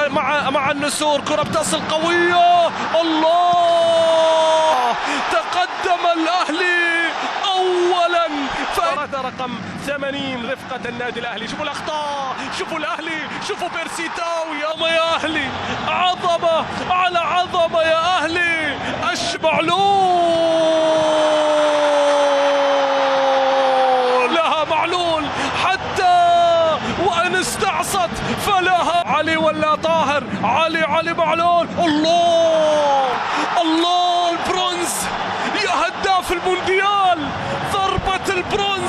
مع النسور. كرة بتصل قوية، الله، تقدم الأهلي أولا. رقم 80 رفقة النادي الأهلي. شوفوا الأخطاء، شوفوا الأهلي، شوفوا بيرسيتاو. يا أهلي، عظمة على عظمة يا أهلي. معلول حتى وإن استعصت فلها. علي ولا طاهر؟ علي معلول. الله البرونز يا هداف المونديال، ضربة البرونز.